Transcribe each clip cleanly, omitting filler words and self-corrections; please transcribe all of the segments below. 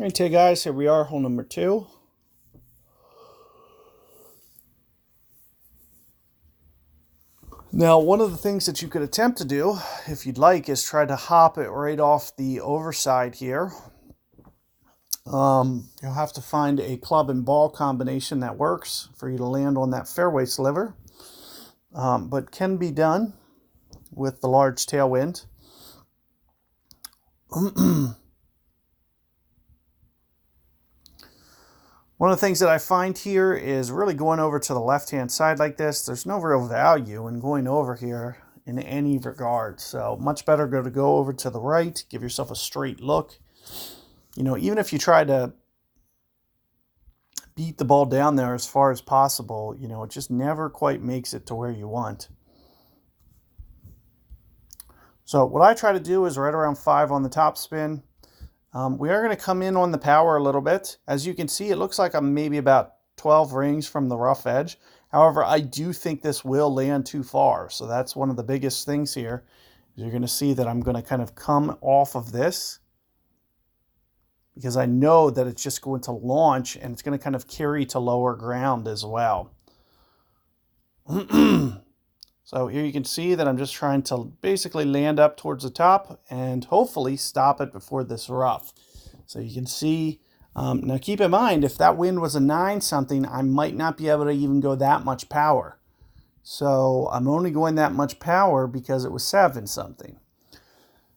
Okay, guys, here we are, hole number 2. Now, one of the things that you could attempt to do, if you'd like, is try to hop it right off the overside here. You'll have to find a club and ball combination that works for you to land on that fairway sliver, but can be done with the large tailwind. One of the things that I find here is really going over to the left-hand side like this. There's no real value in going over here in any regard. So much better to go over to the right, give yourself a straight look. You know, even if you try to beat the ball down there as far as possible, you know, it just never quite makes it to where you want. So what I try to do is right around 5 on the top spin. We are going to come in on the power a little bit. As you can see, it looks like I'm maybe about 12 rings from the rough edge. However, I do think this will land too far. So that's one of the biggest things here. You're going to see that I'm going to kind of come off of this because I know that it's just going to launch and it's going to kind of carry to lower ground as well. So here you can see that I'm just trying to basically land up towards the top and hopefully stop it before this rough. So you can see, now keep in mind, if that wind was a 9 something, I might not be able to even go that much power. So I'm only going that much power because it was 7 something.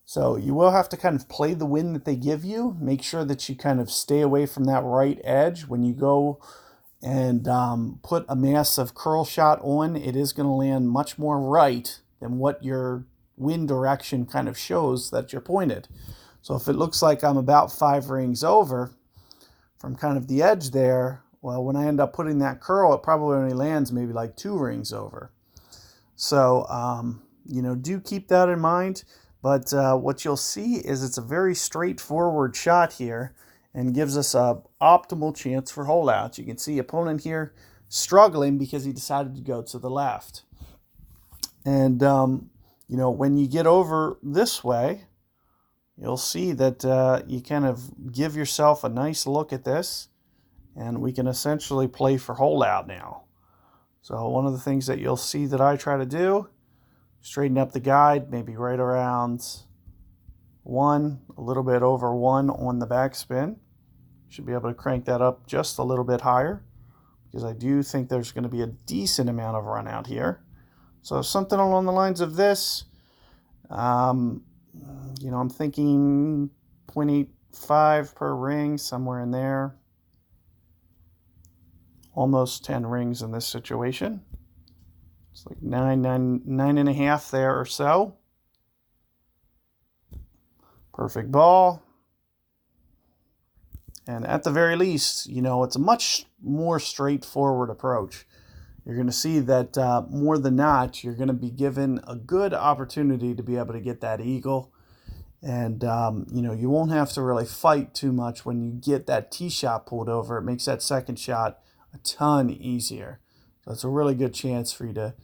So you will have to kind of play the wind that they give you. Make sure that you kind of stay away from that right edge when you go and put a massive curl shot on. It is going to land much more right than what your wind direction kind of shows that you're pointed. So if it looks like I'm about 5 rings over from kind of the edge there, well, when I end up putting that curl, it probably only lands maybe like 2 rings over. So, you know, do keep that in mind. But what you'll see is it's a very straightforward shot here and gives us a optimal chance for hole outs. You can see opponent here struggling because he decided to go to the left. And, you know, when you get over this way, you'll see that you kind of give yourself a nice look at this, and we can essentially play for hole out now. So one of the things that you'll see that I try to do, straighten up the guide, maybe right around 1, a little bit over 1 on the backspin. Should be able to crank that up just a little bit higher because I do think there's going to be a decent amount of run out here. So something along the lines of this, you know, I'm thinking 0.85 per ring, somewhere in there. Almost 10 rings in this situation. It's like 9.5 there or so. Perfect ball. And at the very least, you know, it's a much more straightforward approach. You're going to see that more than not, you're going to be given a good opportunity to be able to get that eagle. And, you know, you won't have to really fight too much when you get that tee shot pulled over. It makes that second shot a ton easier. So it's a really good chance for you to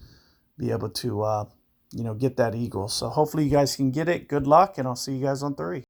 be able to, you know, get that eagle. So hopefully you guys can get it. Good luck, and I'll see you guys on 3.